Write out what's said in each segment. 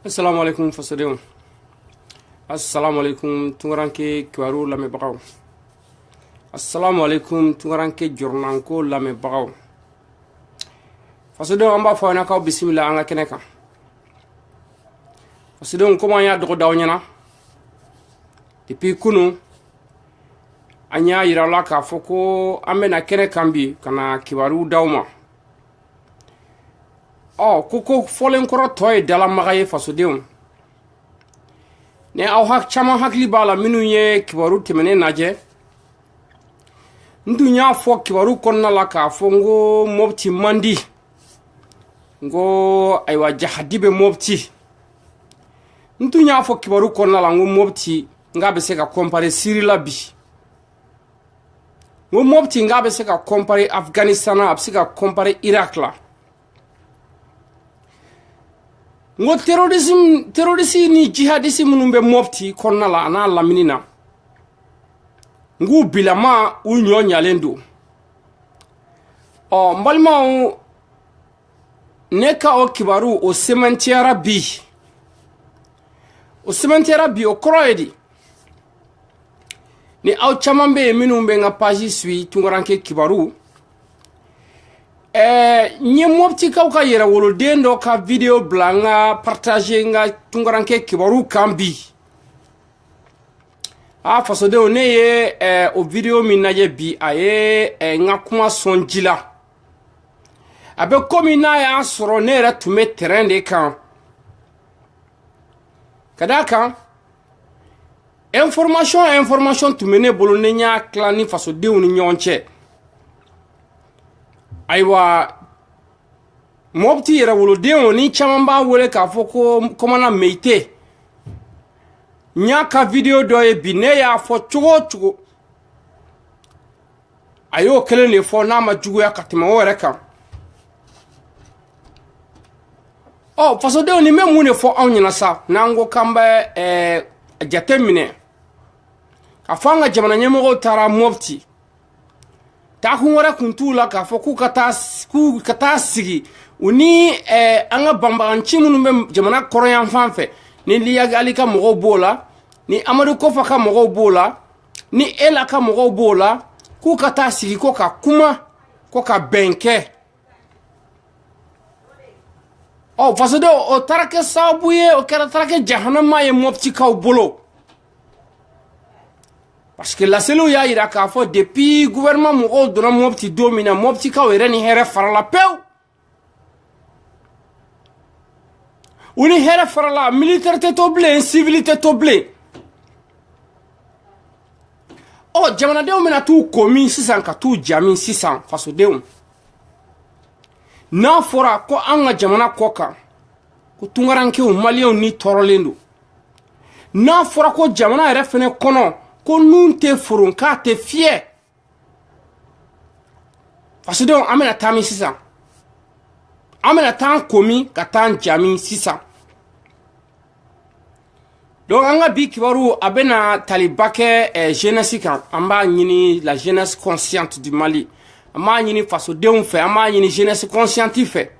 Assalamu alaikum fasadéon. Assalamu alaikum tungaranke kiwaru lame bagaw. Assalamu alaikum tungaranke jornanko lame bagaw. Fasadéon amba fawna kaw bismillah anga keneka. Fasadéon comment ya dogo dawnyana. Depuis kunu anya yirala ka foko amena kene kambi kana kiwaru dawma. Oh, koko folen koro toy dala magaye fasadéon. Ne aw hak chama hakli bala minu ye kibaru temene naje ndunya fo kibaru konna la ka fongo mobti mandi ngo aywa jahadibe mobti ndunya fo kibaru konna la ngo mobti ngabe se ka compare Sirila bi ngo mobti ngabe se ka compare Afghanistan abse ka compare Iraq la ngo terrorisme ni jihadisme numbe mofti konna la ana laminina ngu bilama u nyonyalendo o mbalma neka o kibaru o cimetière bi o kroedi ni aw chamambe minumbe nga page sui tungaranke kibaru nye mopti ka yera wolo dendo ka video blanga partager nga tungaranke kibaru kambi fasadéon ne ye o video min naje bi aye nga kuma sonjila abe komi na ya soro ne ra tume terrain de kan kadaka information tumene bolo ne nya klani fasadéon ni nyonche aywa mobti yera wolo deo ni chamamba wole ka foko komana meite nyaka video doye bine ya fo chugo ayo kele ne fo na ma jugo ya katima wore ka oh fasadéon ni memu ne fo awnyina sa nango kamba jatemine afanga jamana nyemo tara mobti ta kunwara kuntula ka fo ku kata sigi uni anga bambanchi munumbe jamana koroyan fanfe ni liya alika mogo bola ni amadu kofa ka mogo bola ni ela ka mogo bola ku kata sigi ko ka kuma ko ka benke oh fasadéon o tarake sabuye o kera tarake jahannama ye mopti ka bolo parce que la selo ya ira ka fo depuis gouvernement mo dona mopti domina mopti ka were ni here farala pew uni here farala militaire te toble civilité toble oh jamana de mena tu komi 600 ka tu jami 600 fasadéon na fora ko anga jamana koka ko tungaranke o malien ni torolendo na fora ko jamana refene kono ko nun te furun ka te fie fasadéon amena tami 600 amena tan komi ka tan jami 600 donc anga bi kibaru abena talibake jeunesse kan amba nyini la jeunesse consciente du Mali ama nyini fasadéon fe ama nyini jeunesse consciente fe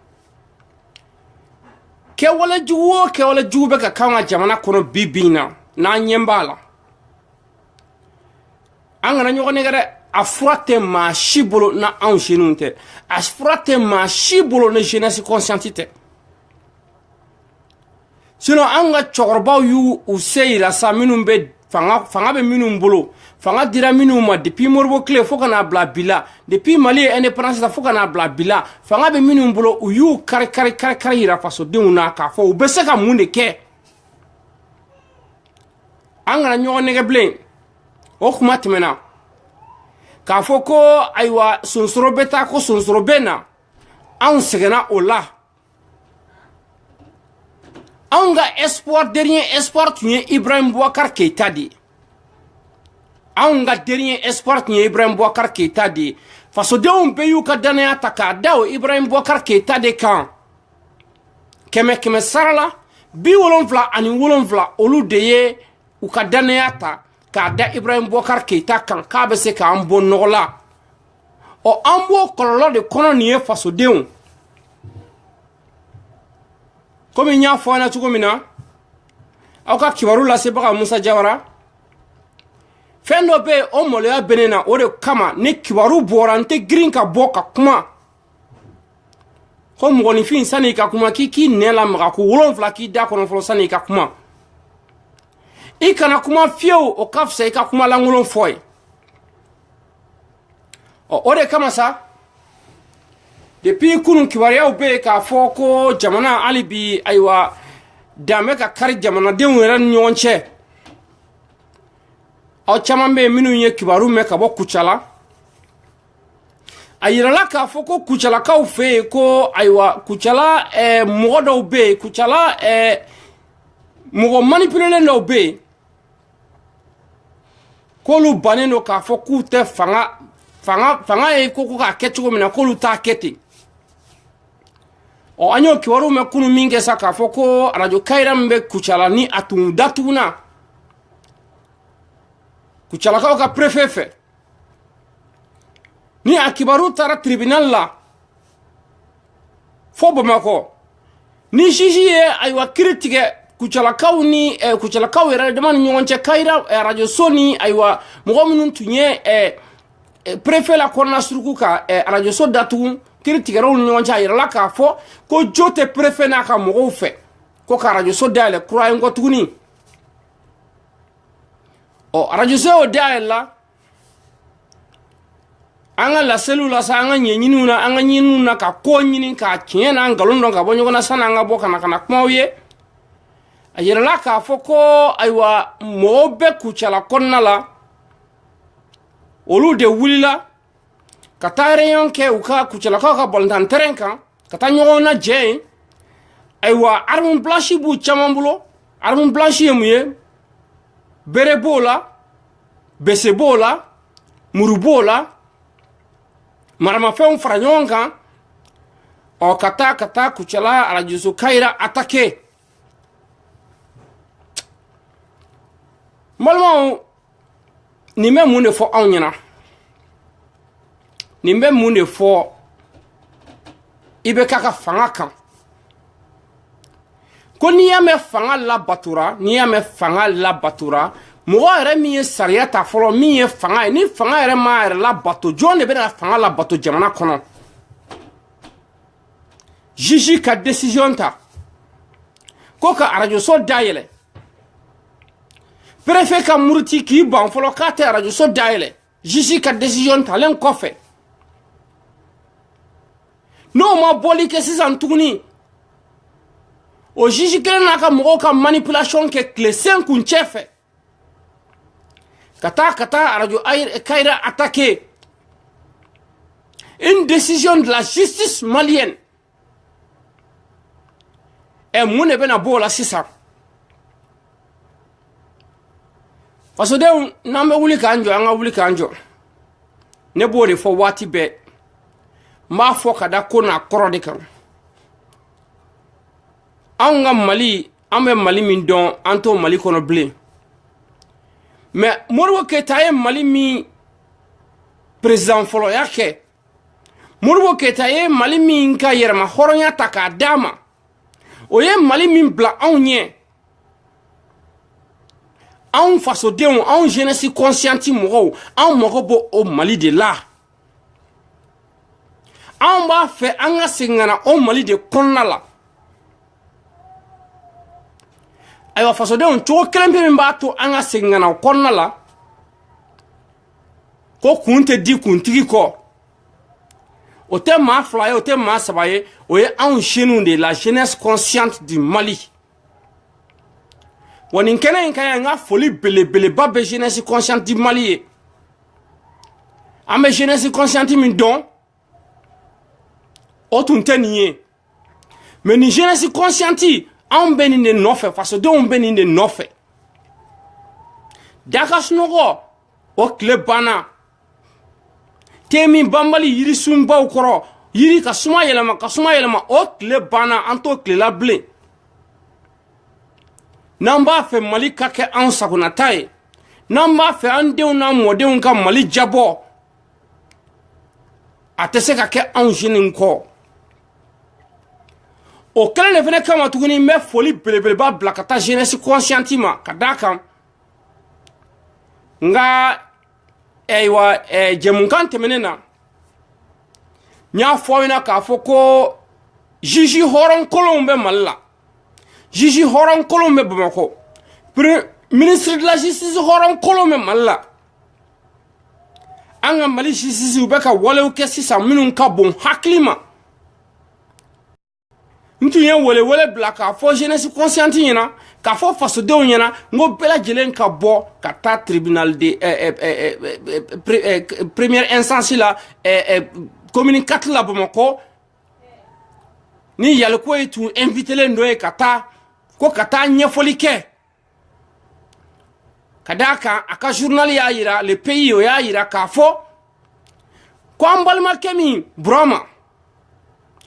ke wala jugo be ka kanga jamana kono bibina na nyembala angana nyogone gare afrate ma shibolo na anjenunte afrate ma shibolo na jeunesse conscientité sinon anga chorba yu useira sa minumbe fanga be minum bolo fanga dira minuma depuis morbo clé fokana bla bila depuis Mali indépendance da fokana bla bila fanga be minum bolo uyu kar ira fasadéon na ka fo ubese ka munde ke angana nyogone gable o kuma timena ka foko aywa sonsoro beta ko sonsoro bena an segena ola anga dernier espoir tunye Ibrahim Boubacar Keïta di anga dernier espoir tunye Ibrahim Boubacar Keïta di fasadéon be yu ka dana ataka dawo Ibrahim Boubacar Keïta de kan keme sarala bi wolonvla ani wolonvla olu de ye u ka dana ata ka da Ibrahim Boubacar Keïta kan ka be se ka ambo nola o ambo kololo de kono ni fasadéon comme il y a fona tuko mina ka kibaru la se baga Musa Jawara fendo be o moloya benena o de kama ni kibaru borante green ka boka kuma ko mɔgɔni fin sani ka kuma ki nela maga ko wolonfla ki da kono folo sani ka kuma I kana kuma fiyewu o kafsa I ka kuma langolon foy o de kama sa depuis kunun kibaruyaw be ka fɔ ko jamana hali bi ayiwa danbe ka kari jamanadenw yɛrɛ ni ɲɔgɔn cɛ aw caman be minnu ye kibaru mɛn ka bɔ Kucala a yirala k'a fɔ ko Kucalakaw fɛ yen ko ayiwa Kucala mɔgɔ dɔw be yen Kucala mɔgɔ manipulelen dɔw be yen k'olu bannen don k'a fɔ k'u tɛ fanga ye ko k'a kɛ cogo min na k'olu t'a kɛ ten an y'o kibaru mɛn kunun min kɛ sa k'a fɔ ko radio Kayira min bɛ Kucala ni a tun datuguna Kucalakaw ka préfet fɛ ni a kibaru taara tribunal la fo Bamakɔ ni juge ye ayiwa kiiri tigɛ Kucalakaw ni Kucalakaw yɛrɛ dama ni ɲɔgɔn cɛ Kayira radio so ni ayiwa mɔgɔ minnu tun ye préfet la kɔnɔna suruku ka radio so datugu kiiri tigɛraw ni ɲɔgɔn cɛ a yirala k'a fɔ ko jo tɛ préfet n'a ka mɔgɔw fɛ ko ka radio so dayɛlɛ kura ye kɔ tuguni radio so y'o dayɛlɛ la an ka laseliw la sa an ka ɲɛɲiniw na an ka ɲiniw na ka ko ɲini ka tiɲɛ n'an nkalon dɔn ka bɔ ɲɔgɔn na sani an ka bɔ kana kumaw ye a yirala k'a fɔ ko ayiwa mɔgɔw bɛ Kucala kɔnɔna la olu de wulila ka taa réunion kɛ u ka Kucalakaw ka balontan terrain kan ka taa ɲɔgɔn lajɛ yen ayiwa arme blanche b'u caman bolo arme blanche ye mun ye bere b'o la bese b'o la muru b'o la maramafɛnw fara ɲɔgɔn kan ka taa Kucala radio so Kayira attaquer balimaw nin bɛ mun de fɔ anw ɲɛna nin bɛ mun de fɔ I bɛ ka fanga kan ko n'i y'a mɛn fanga labatora mɔgɔ yɛrɛ min ye sariya ta fɔlɔ min ye fanga ye ni fanga yɛrɛ ma yɛrɛ labato jɔn de bɛna fanga labato jamana kɔnɔ juge ka décision ta ko ka radio so dayɛlɛ préfet ka muruti k'i ban fɔlɔ k'a tɛ radio so dayɛlɛ juge ka décision talen kɔfɛ n'o ma bɔli kɛ sisan tuguni o juge kelen n'a ka mɔgɔw ka manipulation kɛ tile 5 kuncɛ fɛ ka taa radio Kayira attaquer une décision de la justice malienne mun de bɛna bɔ o la sisan fasodenw n'an bɛ wuli k'an jɔ an ka wuli k'an jɔ ne b'o de fɔ waati bɛɛ n b'a fɔ ka da ko n'a kɔrɔ de kan anw ka Mali an bɛ Mali min dɔn an t'o Mali kɔnɔ bilen mais Modibo Keyita ye Mali min président fɔlɔ y'a kɛ Modibo Keyita ye Mali min ka yɛrɛma hɔrɔnya ta k'a d'a ma o ye Mali min bila anw ɲɛ anw fasodenw anw jeunesse consciente mɔgɔw anw mago b'o o Mali de la anw b'a fɛ an ka segin ka na o Mali de kɔnɔna la ayiwa fasodenw cogo kelen pe min b'a to an ka segin ka na o kɔnɔna la ko kun tɛ di kuntigi kɔ o tɛ maa fila ye o tɛ maa saba ye o ye anw jeunes de la jeunesse consciente du Mali wa nin kɛnɛ in ka yan n ka foli belebeleba bɛ jeunesse consciente du Mali ye an bɛ jeunesse consciente min dɔn o tun tɛ nin ye mais nin jeunesse consciente anw bɛ nin de nɔfɛ fasodenw bɛ nin de nɔfɛ daga sunɔgɔ o tile banna temi banbali yirisunbaw kɔrɔ yiri ka suma yɛlɛma o tile banna an t'o tile la bilen n'an b'a fɛ Mali ka kɛ anw sagonata ye n'an b'a fɛ an denw n'an mɔdenw ka Mali jabɔ a tɛ se ka kɛ anw jeunes kɔ o kɛlen de fɛnɛ kama tuguni n bɛ foli belebeleba bila ka taa jeunesse consciente ma ka d'a kan nga ayiwa jɛmukan tɛmɛnen na n y'a fɔ aw ɲɛna k'a fɔ ko juge hɔrɔnkolonw bɛ Mali la juge hɔrɔnkolonw bɛ Bamakɔ ministre de la justice hɔrɔnkolonw bɛ Mali la an ka Mali justice u bɛ ka walew kɛ sisan minnu ka bon hakili ma n tun ye wele bila k'a fɔ jeunesse consciente ɲɛna k'a fɔ fasodenw ɲɛna n ko bɛɛ lajɛlen ka bɔ ka taa tribunal de première instance la commune 4 la Bamakɔ ni Yaliko ye tun invitelen dɔ ye ka taa ko ka taa ɲɛfɔli kɛ ka d'a kan a ka journal y'a yira le pays o y'a yira k'a fɔ ko an balimakɛ min Burama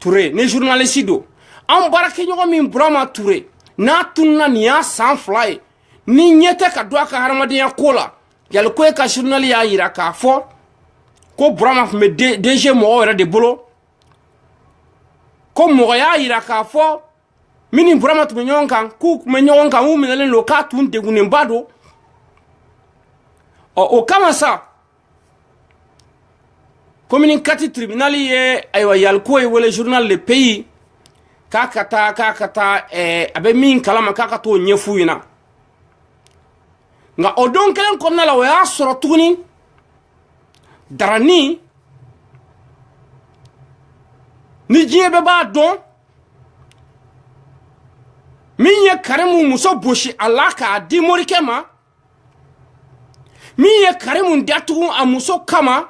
Ture ni journaliste do an baarakɛɲɔgɔn min Burama Ture n'a tununa nin y'a san 2 ye ni ɲɛ tɛ ka don a ka hadamadenya ko la Yaliko ye ka journal y'a yira k'a fɔ ko Burama tun bɛ DG mɔgɔw yɛrɛ de bolo ko mɔgɔ y'a yira k'a fɔ min ni Burama tun bɛ ɲɔgɔn kan k'u tun bɛ ɲɔgɔn kan u minɛlen don k'a tun degunenba don o kama sa commune 4 tribunal ye ayiwa Yaliko ye wele journal Le Pays k'a ka taa a bɛ min kalama k'a ka t'o ɲɛf'u ɲɛna nka o don kelen kɔnɔna la o y'a sɔrɔ tuguni Darani ni diɲɛ bɛɛ b'a dɔn min ye Karimu muso bosi a la k'a di morikɛ ma min ye Karimu datugu a muso kama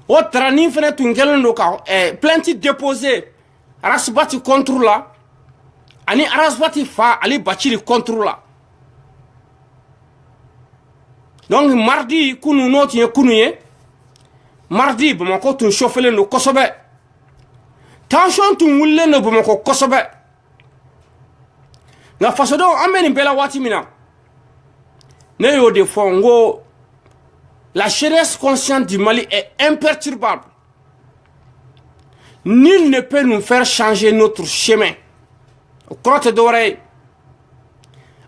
o Darani fɛnɛ tun kɛlen don ka plainte déposée Arasbati contre la ani Arasbati fa Ali Baciri contre la donc mardi kunu n'o tun ye kunu ye mardi Bamakɔ tun chauffelen don kosɛbɛ tension tun wulilen don Bamakɔ kosɛbɛ nka fasodenw an bɛ nin bɛɛ la waati min na ne y'o de fɔ n ko la jeunesse consciente du Mali est imperturbable. Nul ne peut nous faire changer notre chemin. O kɔrɔ tɛ dɔwɛrɛ ye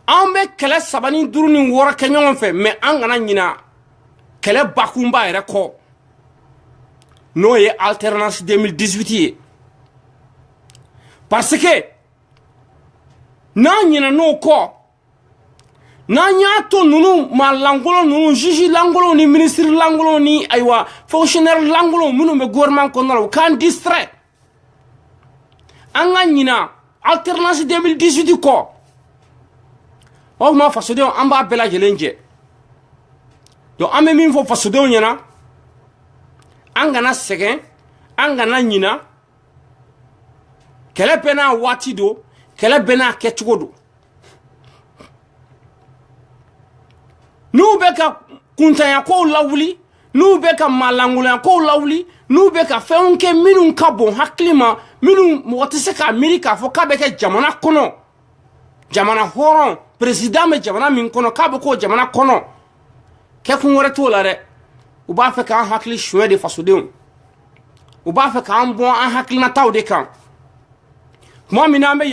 an bɛ kɛlɛ 3 ni 5 ni 6 kɛ ɲɔgɔn fɛ mais an kana ɲina kɛlɛ bakunba yɛrɛ kɔ n'o ye alternance 2018 ye parce que n'an ɲina n'o kɔ n'an y'a to ninnu maa lankolon ninnu juge lankolon ni ministre lankolon ni ayiwa fonctionnaire lankolon minnu bɛ gouvernement kɔnɔna la u k'an distrait an ka ɲina alternance 2018 kɔ o tuma fasodenw an b'a bɛɛ lajɛlen jɛ donc an bɛ min fɔ fasodenw ɲɛna an kana sɛgɛn an kana ɲina kɛlɛ bɛɛ n'a waati don kɛlɛ bɛɛ n'a kɛcogo don n'u bɛ ka kuntanya kow lawuli n'u bɛ ka malangolonya kow lawuli n'u bɛ ka fɛnw kɛ minnu ka bon hakili ma minnu mɔgɔ tɛ se k'a miiri k'a fɔ k'a bɛ kɛ jamana kɔnɔ jamana hɔrɔn président bɛ jamana min kɔnɔ k'a bɛ k'o jamana kɔnɔ kɛkun wɛrɛ t'o la dɛ u b'a fɛ k'an hakili suɲɛ de fasodenw u b'a fɛ k'an bɔ an hakilinataw de kan tuma min na an bɛ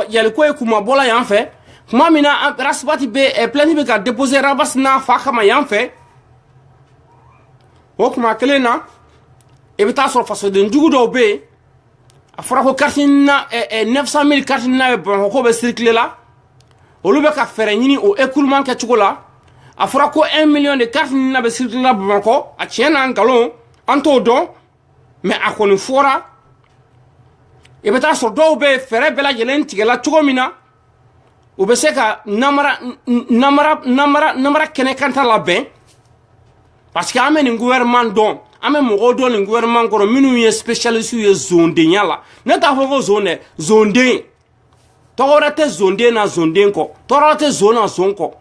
Yaliko ye kumabɔla yan fɛ tuma min na Arasbati bɛ plainte bɛ ka déposer Rabas n'a fa kama yan fɛ o kuma kelen na i bɛ taa sɔrɔ fasoden jugu dɔw bɛ yen a fɔra ko carte na 900 000 carte na bɛ Bamakɔ ko bɛ circuler la olu bɛ ka fɛɛrɛ ɲini o écoulement kɛcogo la a fɔra ko 1 million de carte na bɛ circuler la Bamakɔ a tiɲɛ na nkalon an t'o dɔn mais a kɔni fɔra i bɛ taa sɔrɔ dɔw bɛ fɛɛrɛ bɛɛ lajɛlen tigɛla cogo min na u bɛ se ka namara kɛnɛ kanta labɛn parce que an bɛ nin gouvernement dɔn an bɛ mɔgɔw dɔn nin gouvernement kɔnɔ minnu ye spécialiste ye zondenya la ne t'a fɔ ko zon dɛ zonden tɔgɔ wɛrɛ tɛ zonden na zonden kɔ tɔgɔ wɛrɛ tɛ zon na zon kɔ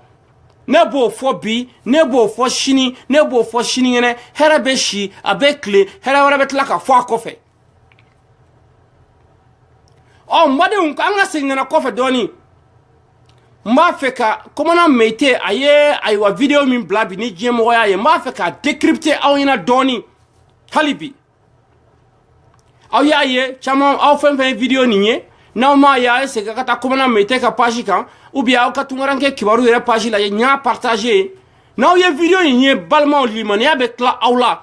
ne b'o fɔ bi ne b'o fɔ sini ne b'o fɔ sinikɛnɛ hɛrɛ bɛ si a bɛ tile hɛrɛ wɛrɛ bɛ tila ka fɔ a kɔfɛ n badenw an ka segin ka na kɔfɛ dɔɔni n b'a fɛ ka commandant Meïté a ye ayiwa vidéo min bila bi ni diɲɛmɔgɔya ye n b'a fɛ ka décrypter aw ɲɛna dɔɔni hali bi aw y'a ye caman aw fɛn fɛn vidéo nin ye n'aw m'a ye a ye segin ka taa commandant Mayite ka page kan ou bien aw ka Tunkaranke Kibaru yɛrɛ page la n y'a partager n'aw ye vidéo nin ye balimaw limaniya bɛ tila aw la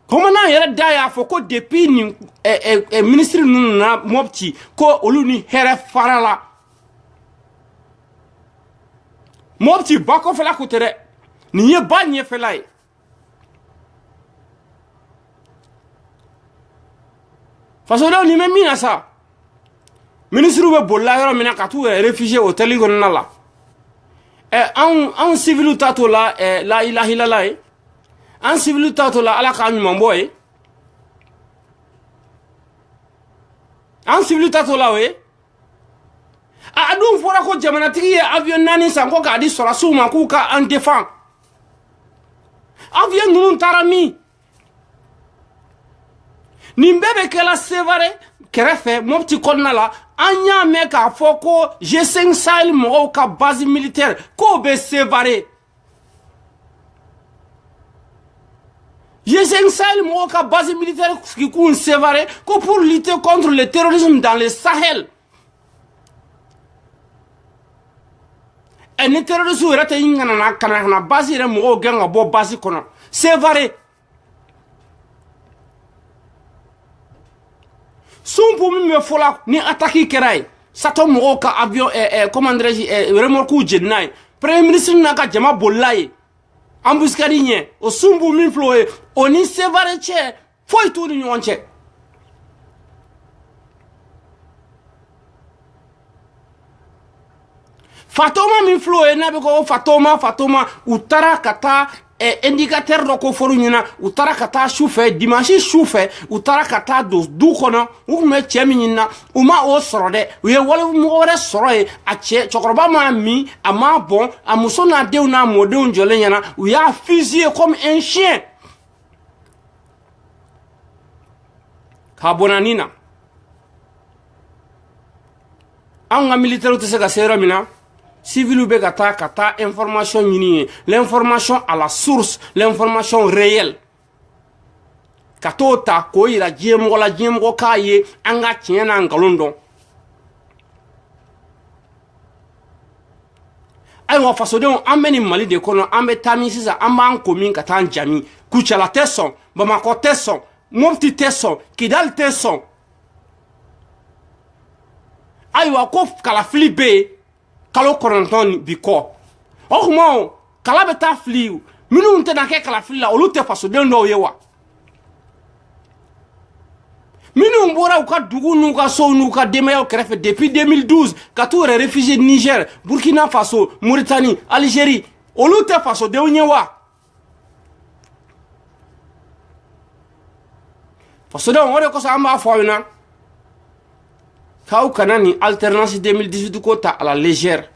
commandant yɛrɛ da y'a fɔ ko depuis nin ministre ninnu na Mopti ko olu ni hɛrɛ fara la Mopti ba kɔfɛla ko tɛ dɛ nin ye ba ɲɛfɛla ye fasodenw nin bɛ min na sa ministre bɛ bolila yɔrɔ min na ka t'u yɛrɛ réfugié hôtel kɔnɔna la anw civil ta to la la ilaha illallah ye an civil ta to la ala k'a ɲuman bɔ ye an civil ta to la o ye a dun fɔra ko jamanatigi ye avion 4 san ko k'a di sɔrɔsiw ma k'u ka an défend avion ninnu taara min nin bɛɛ bɛ kɛla Sevare kɛrɛfɛ Mopti kɔnɔna la an y'a mɛn k'a fɔ ko G5 Sahel mɔgɔw ka base militaire k'o bɛ Sevare G5 Sahel mɔgɔw ka base militaire sigi kun Sevare ko pour lutter contre le terrorisme dans le Sahel ni terroriste yɛrɛ tɛ ɲinana kana base yɛrɛ mɔgɔw gɛn ka bɔ base kɔnɔ Sevare Sumpu min bɛ fɔla ni attaque kɛra ye sato mɔgɔw ka avion comment dirais-je remorque jenina ye premier ministre n'a ka jama bolila ye embuscade ɲɛ o sumpu min filɛ o ye o ni Sevare cɛ foyi t'u ni ɲɔgɔn cɛ Fatoma min filɛ o ye n'a bɛ ko Fatoma u taara ka taa indicateur dɔ ko fɔr'u ɲɛna u taara ka taa sufɛ dimanche sufɛ u taara ka taa don du kɔnɔ u tun bɛ cɛ min ɲinina u ma o sɔrɔ dɛ u ye walimɔgɔ wɛrɛ sɔrɔ ye a cɛkɔrɔba m'a min a m'a bɔn a muso n'a denw n'a mɔdenw jɔlen ɲɛna u y'a fusillé comme un chien k'a bɔnna nin na anw ka militaire tɛ se ka se yɔrɔ min na civil be ka taa information ɲini l'information à la source l'information réelle ka t'o ta k'o yira diɲɛmɔgɔ la diɲɛmɔgɔ k'a ye an ka tiɲɛ n'a nkalon dɔn ayiwa fasodenw an bɛ nin Mali de kɔnɔ an bɛ taa min sisan an b'an ko min ka taa an jami Kucala tɛ sɔn Bamakɔ tɛ sɔn Mopti tɛ sɔn Kidali tɛ sɔn ayiwa ko kalafili bɛ yen kalo 9 bi kɔ o tuma kala bɛ taa fili minnu tɛna kɛ kalafili la olu tɛ fasoden dɔw ye wa minnu bɔra u ka dugu n'u ka sow n'u ka denbayaw kɛrɛfɛ depuis 2012 ka t'u yɛrɛ réfugié Niger Burkina Faso Mauritanie Algérie olu tɛ fasodenw ye wa fasodenw o de kosɔn an b'a fɔ aw ɲɛna k'aw kana nin alternance 2018 ko ta à la légère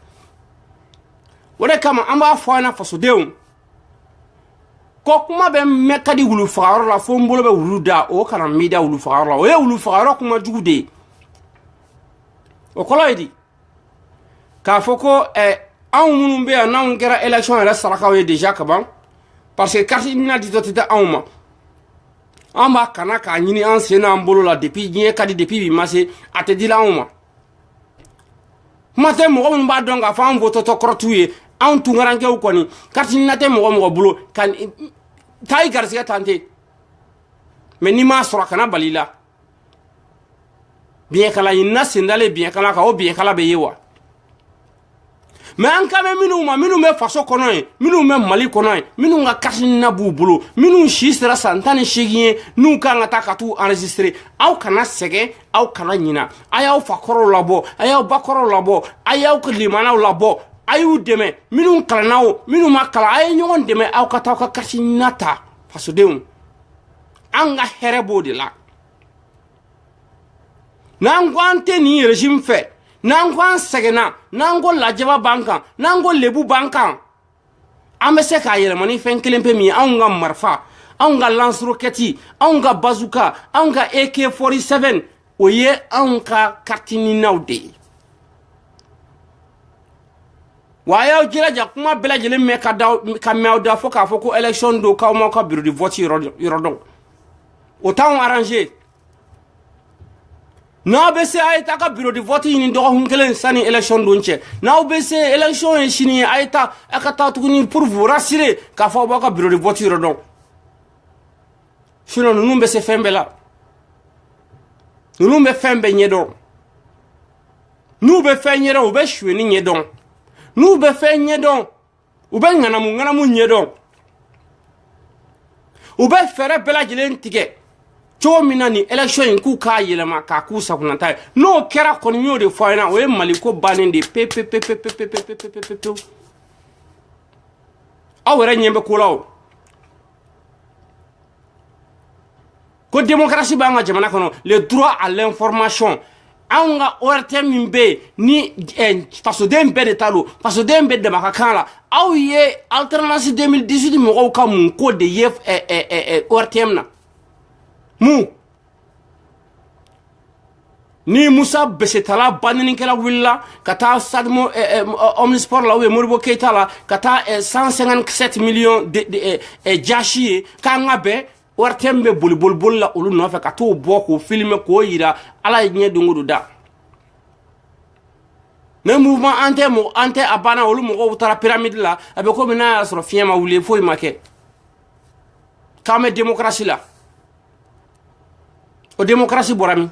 o de kama an b'a fɔ an na fasodenw ko kuma bɛ mɛn ka di wulu fagayɔrɔ la fo n bolo bɛ wulu da o kana mi da wulu fagayɔrɔ la o ye wulu fagayɔrɔ kuma jugu de ye o kɔrɔ ye di k'a fɔ ko anw minnu bɛ yan n'anw kɛra élection yɛrɛ sarakaw ye déjà kaban parce que carte d'identité tɛ anw ma an b'a kana k'a ɲini an sen n'an bolo la depuis diɲɛ ka di depuis bi ma se a tɛ dila anw ma kuma tɛ mɔgɔ minnu b'a dɔn k'a fɔ an vototɔ kɔrɔ t'u ye anw Tunkarankew kɔni carte d'identité tɛ mɔgɔ bolo ka taa i garisɛgɛ tan tɛ mais n'i m'a sɔrɔ a kana bali la biɲɛkala ɲinina sen dalen biɲɛkala kan o biɲɛkala bɛ ye wa mais an ka mɛn minnu ma minnu bɛ faso kɔnɔ ye minnu bɛ Mali kɔnɔ ye minnu ka carte d'identité b'u bolo minnu si sera san 18 ye n'u kan ka taa ka t'u enregistrer aw kana sɛgɛn aw kana ɲina a y'aw fa kɔrɔw labɔ a y'aw ba kɔrɔw labɔ a y'aw limanaw labɔ a y'u dɛmɛ minnu kalanna o minnu ma kalan a ye ɲɔgɔn dɛmɛ aw ka taa aw ka carte d'identité ta fasodenw an ka hɛrɛ b'o de la n'an ko an tɛ nin régime fɛ n'an ko an sɛgɛnna n'an ko lajaba b'an kan n'an ko lebu b'an kan an bɛ se k'a yɛlɛma ni fɛn kelen pe min ye anw ka marifa anw ka lance-roquette anw ka bazooka anw ka AK-47 o ye anw ka carte d'identité de ye wa a y'aw jilaja kuma bɛɛ lajɛlen mɛn ka mɛn aw da fo k'a fɔ ko élection don k'aw m'aw ka bureau de vote yɔrɔ dɔn autant arrangé n'a bese ayta ka bureau de vote ni do hun kelen sani élection donche n'a bese élection en chini ayta akata tukuni pour vous rassurer ka fa ba ka bureau de vote rodon sinon nous bese fembe la nous be fembe nyedon nous be fe nyedon be chwe ni nyedon nous be fe nyedon ou be ngana mu nyedon ou be fere bela jilen tike chomina ni election ku ka yelema ka ku sakunanta no kera konyo de foina o maliko baninde pepe awere nyembe kulaw ko démocratie ba nga jamana kono le droit à l'information anga ORTM mbe ni faso dembe de talo faso dembe de makakala aw ye alternance 2018 mo ko mun ko de yef ORTM na mu ni Musa Besetala banini kala willa kata sadmo omnisport la we Moribo Keita la kata 157 millions de jashi kanga be wartembe bol la ulu no fa kato boko filme ko yira ala nye dungudu da ne mouvement ante abana ulu mo ko tara pyramide la abe ko mina soro fiema wule foi make kame démocratie la o démocratie borami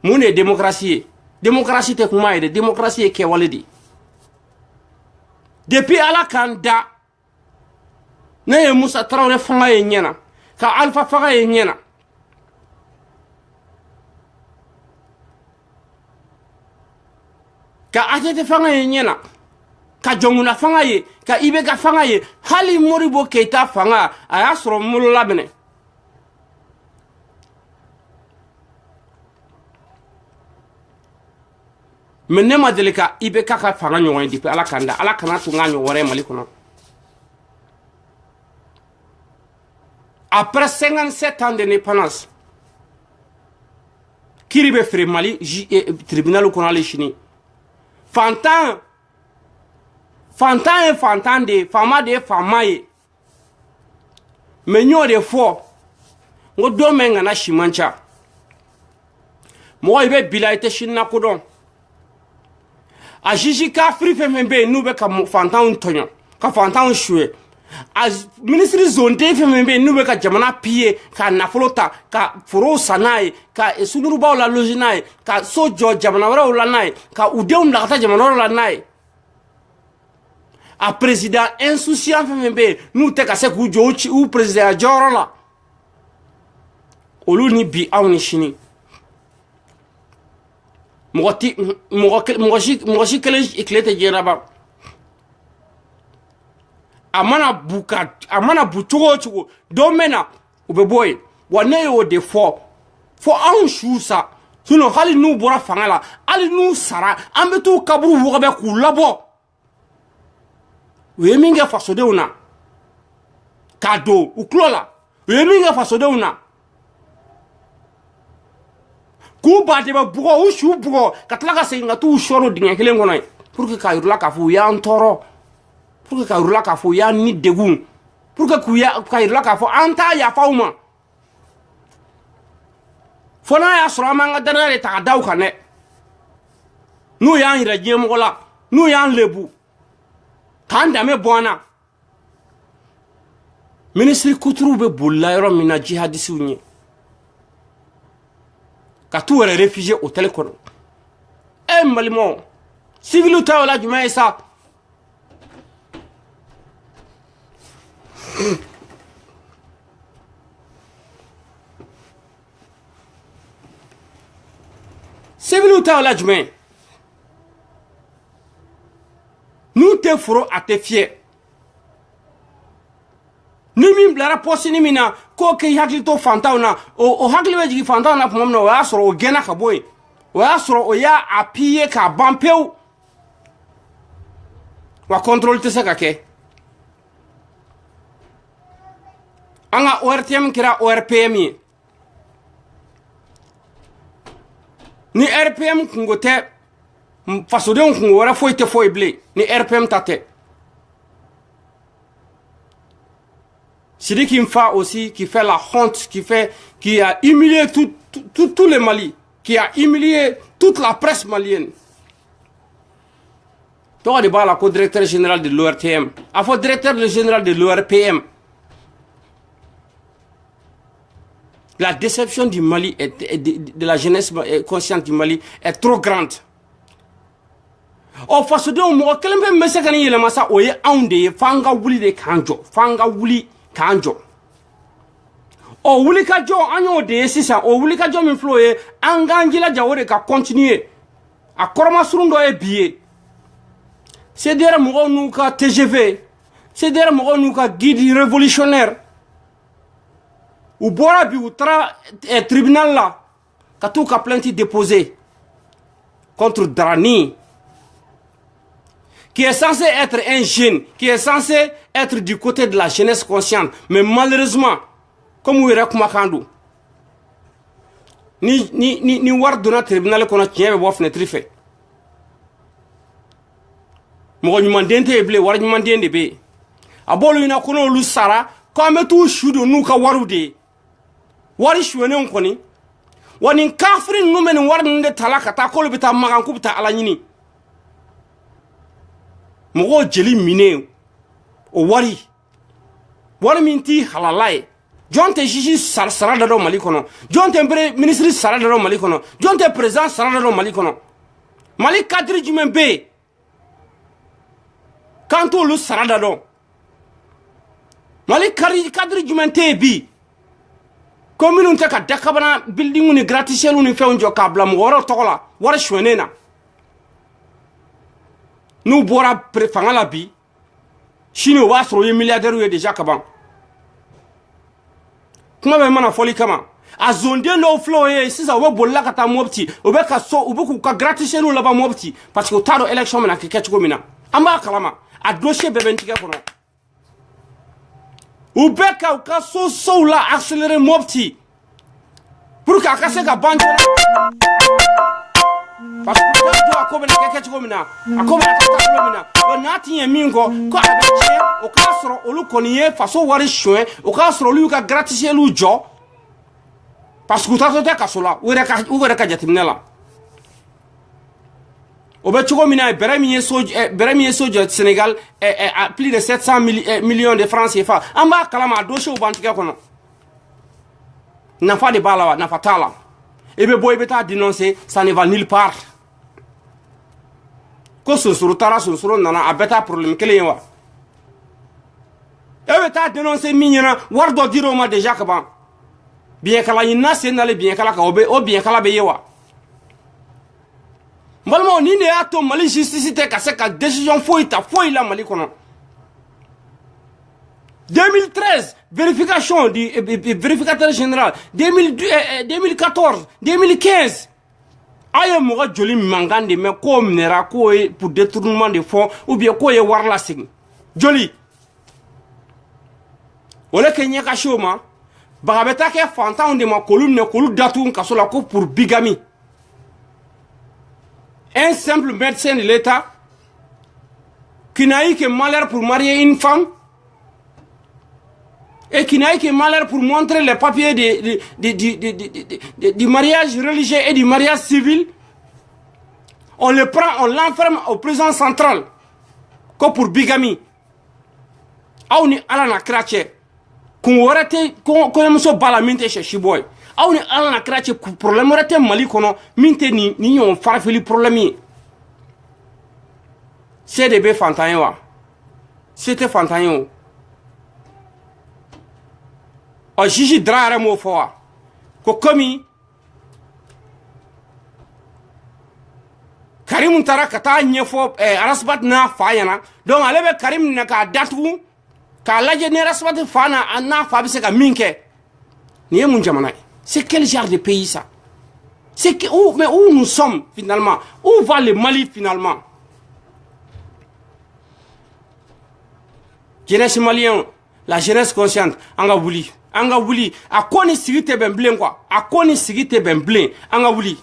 mune démocratie démocratie te kuma ide démocratie ke walidi depuis ala kanda ne Musa Traoré fanga ye nyena ka Alpha fanga ye nyena ka Atete fanga ye nyena ka Jonguna fanga ye ka Ibeka fanga ye hali Moribo Keita fanga aya soro mulu labene menne madelika Ibeka ka fanga nyongo dipe ala kanda ala kana tunga nyore malikono après 57 ans d'indépendance Kiribe Fré Mali tribunal ko na chini fantan de fama de famaye menyo de fo ngo do menga na shimancha mo ibe bilaite shinna kodon a jiji ka free fembe nube ka fantan tonyo ka fantan shwe as ministry zone te fembe nube ka jamana pie ka nafolota ka foro sanai ka sunuru ba la lojinai ka sojo jamana wala la nai ka udeum la ta jamana la nai a président insouciant fembe nous te ka se ku jochi ou président jorola olu ni bi awni shini mogoshi kelen iklete jeraba amana bu chugo domena ube boy wane yo de fo an shusa suno hali nu bora fangala ali nu sara ambetu kaburu wogabe ku labo we minga faso de una kado uklola we minga faso de una ku bate ba bugo u shu bugo katlaka senga tu shoro dinga kelen gonay pour que kayurla ka fu ya antoro pour que kayurla ka fu ya ni degun pour que kayurla ka fu anta ya fauma fona ya sura manga danare ta daw kane nu ya ira jemo gola nu ya lebu kanda me bona ministre kuturu be bulla yoro mina jihadisi unye ka tout réfugié au téléphone malimo civil ta wala juma isa civil ta wala juma nous te foro à te fier ni min blara posi ni mina ko ke hakli to fantawna o hakli weji fantawna pomno wa soro o gena ka boy wa soro o ya apie ka bampeu wa contrôle te saka ke anga ORTM kira ORPM ni RPM kungote faso de kungo wara foite foi ble ni RPM tate Sidiki Mfa aussi, qui fait la honte, qui a humilié tout le Mali, qui a humilié toute la presse malienne. Toi, tu es le directeur général de l'ORTM, le directeur général de l'ORPM. La déception du Mali, de la jeunesse consciente du Mali, est trop grande. Oh, face de moi, quelqu'un me sait qu'il y a massa oye aunde fanga wuli de kanjo, fanga wuli kanjo. Oh, wuli kanjo anyo de sisa, oh wuli kanjo mi floye, angangila jawore ka continuer. A koroma surundo e biye. C'est derrière moi nous ka TGV, c'est derrière moi nous ka guide révolutionnaire. Ou bora bi ou tribunal là, ka tout ka plainte déposée contre Drani, qui est censé être un jeune, qui est censé être du côté de la jeunesse consciente. Mais malheureusement, comme vous l'avez dit, ni war donna tribunal qu'on a tient be fenêtre fait. Mo ñu mandente e ble war ñu mandende be. Abolu ina kono lu sara, ko ametu shudo nu ka warude. Wari shwene on koni. Wani kafrin no men war nde talaka ta ko bita magan ku bita ala nyini. Mo jeli mine o wari minti halalai. Jonte jiji sara do Mali kono. Jonte ministre sara do Mali kono. Jonte président sara do Mali kono. Mali cadre du membe. Quand on le sara do. Mali cadre du membe bi. Comme nous t'as dakabana building ni gratis-ciel ni fait un job kabla mo woro tokola wara shwenena. Nous bora prefanga la bi. Chine wa soro ye milliardaire ou déjà kaban. Kuma be mana foli kama. Azonde no flow e sisa we bolla kata mobti. Obe ka so obe ka gratis-ciel ou laba mobti parce que taro élection na keke ko mina. Amba kalama a dossier bebe ntika kono. Ou beka ou ka so la accélérer mobti pour ka kase ka banjo parce que to akobe na keke ko mina akobe na kata ko mina o nati yemingo ko abeche o ka soro olu koniye faso wari chouin o ka soro lu ka gratifier lu jo parce que ta ka sola ou were ka jatimnela o be choko mina beremi sojo Sénégal à plus de 700 millions de francs CFA amba kalama dossier o bantika kono na fa de balawa na fatala ebe boy beta dénoncer ça ne va nulle part ko suru nana abeta problème kele yawa ebe ta dénoncer minyana wardo diro ma déjà kaban bien kala yina senale bien kala ka obe o bien kala be yawa mbalmo ni ne ato Mali justice te ka se ka décision foi la Mali kono 2013 vérification du vérificateur général 2014 2015 aye mo joli mangande me ko minera ko pour détournement de fonds ou bien ko ye warla sing joli wala kenya ka shoma bagabeta ke fanta on de ma columne kolu datu kasola ko pour bigamie. Un simple médecin de l'État qui n'a eu que malheur pour marier une femme et qui n'a eu que malheur pour montrer les papiers du mariage religieux et du mariage civil, on le prend, on l'enferme au prison central comme pour bigamie. Aouni alana krache qu'on aurait qu'on aime balaminte chez Chiboy. Aouni alana krache problème aurait Mali kono minte ni on farfeli problème. CDB Fantayon. C'était Fantayon. O jiji drare mo fowa ko komi Karim tara kata nyefo arasbat na fayana donc alebe Karim na ka datu ka laje ne arasbat fana na fa bi se ka minke ni mun jamana c'est quel genre de pays ça c'est que mais où nous sommes finalement où va le Mali finalement jeunesse malien la jeunesse consciente anga wuli a koni sigite ben blen quoi a koni sigite ben blen anga wuli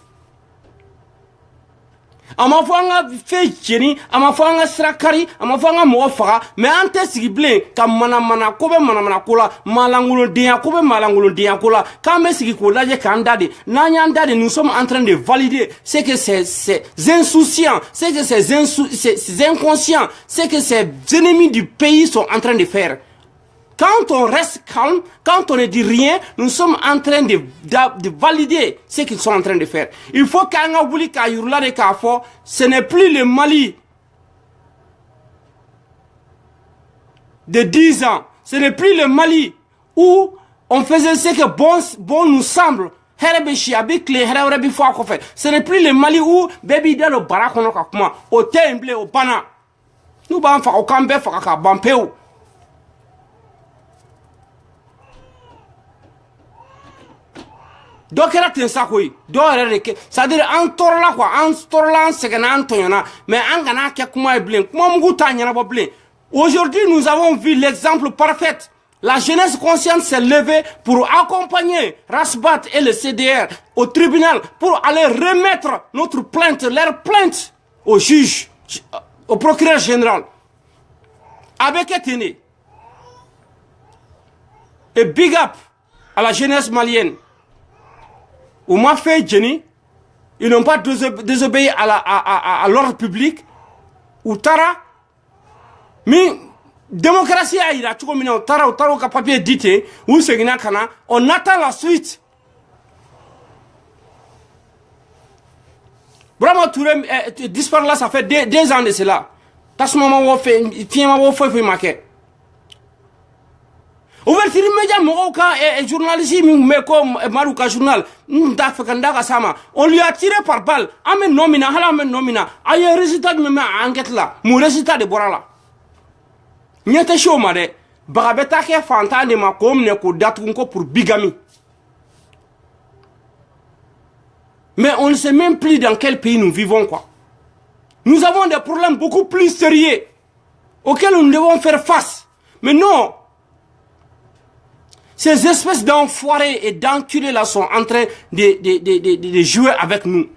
ama fo nga fe jeni ama fo nga srakari ama fo nga mo faga mais ante sigible ka mana ko be mana kola malangulo dia ko be malangulo dia kola kambe sigi ko laje kandade nanya ndade nous sommes en train de valider c'est que ces insouciants c'est que ces inconscients c'est que ces ennemis du pays sont en train de faire. Quand on reste calme, quand on ne dit rien, nous sommes en train de valider ce qu'ils sont en train de faire. Il faut ce n'est plus le Mali de 10 ans. Ce n'est plus le Mali où on faisait ce que bon nous semble. Ce n'est plus le Mali où baby dans le barakono kakuma, au temple, au pana. Nous allons faire au cambe, faire bampéo. Donc là tu sais quoi c'est-à-dire en torla quoi en torla c'est que n'antonyana mais en gana que comment blin comment m'goutanya na blin. Aujourd'hui nous avons vu l'exemple parfait. La jeunesse consciente s'est levée pour accompagner Rasbat et le CDR au tribunal pour aller remettre notre plainte, leur plainte au juge, au procureur général. Avec Etene. Et big up à la jeunesse malienne. Ou m'a fait Jenny, ils n'ont pas désobéi à l'ordre public. Ou Tara, mais démocratie a eu tout comme Tara ou Tara au papier dit, ou Segina Kana, on attend la suite. Vraiment, tout le disparaît là, ça fait 2 ans de cela. T'as ce moment où on fait, marquer. Ouverture média Moroka et journaliste mais comme Marouka journal on lui a tiré par balle amen nomina aye résultat de même enquête là mon résultat de borala nyata show made bagabeta ke fanta de ma comme ne ko datunko pour bigami. Mais on ne sait même plus dans quel pays nous vivons quoi. Nous avons des problèmes beaucoup plus sérieux auxquels nous devons faire face. Mais non. Ces espèces d'enfoirés et d'enculés là sont en train de jouer avec nous.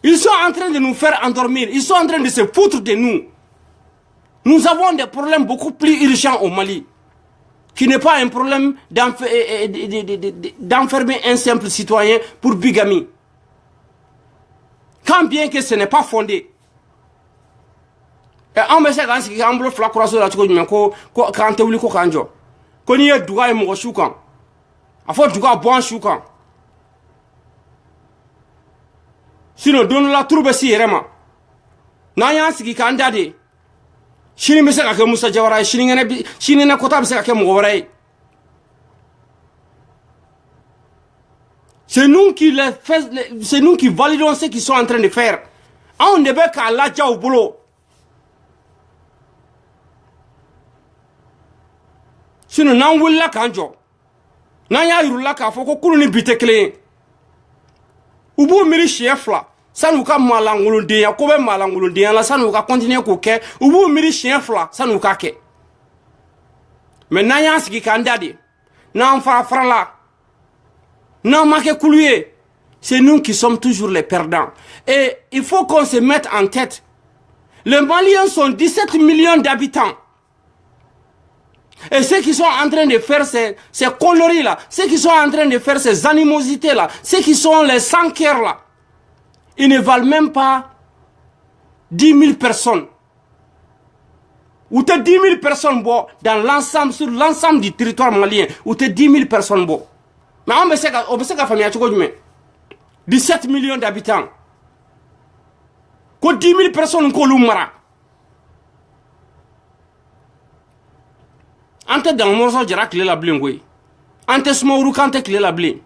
Ils sont en train de nous faire endormir. Ils sont en train de se foutre de nous. Nous avons des problèmes beaucoup plus urgents au Mali. Qui n'est pas un problème d'enfermer un simple citoyen pour bigamie. Quand bien que ce n'est pas fondé. On me sait quand c'est un bloc la croissance là tu connais ko quand tu voulais ko kanjo ko ni duga mo shukan afo duga bon shukan sinon don la troupe si rema na ya sigi kan dade shini me saka ke Musa Jawara shini na ko tab saka ke mo waray c'est nous qui c'est nous qui validons ce qu'ils sont en train de faire on ne veut qu'à la au boulot. Sinon, nan willa kanjo. Nan ya yurula ka foko kulu ni bitekle. Ubu miri chef la. Sanu ka malangulu de ya ko be malangulu de ya la sanu ka continuer ko ke. Ubu miri chef la sanu ka ke. Mais nan ya sigi kandade. Nan fra la. Nan make kuluye. C'est nous qui sommes toujours les perdants. Et il faut qu'on se mette en tête. Les Maliens sont 17 millions d'habitants. Et ceux qui sont en train de faire ces conneries là, ceux qui sont en train de faire ces animosités là, ceux qui sont les sans-cœurs là, ils ne valent même pas 10 000 personnes. Ou t'es 10 000 personnes bon, dans l'ensemble, sur l'ensemble du territoire malien, ou t'es 10 000 personnes bon. Mais on me sait qu'à famille, 17 millions d'habitants. Ko 10 000 personnes ko lumara. Ante dans le morceau jara clé la blingoué. Ante smourou kante clé la bling.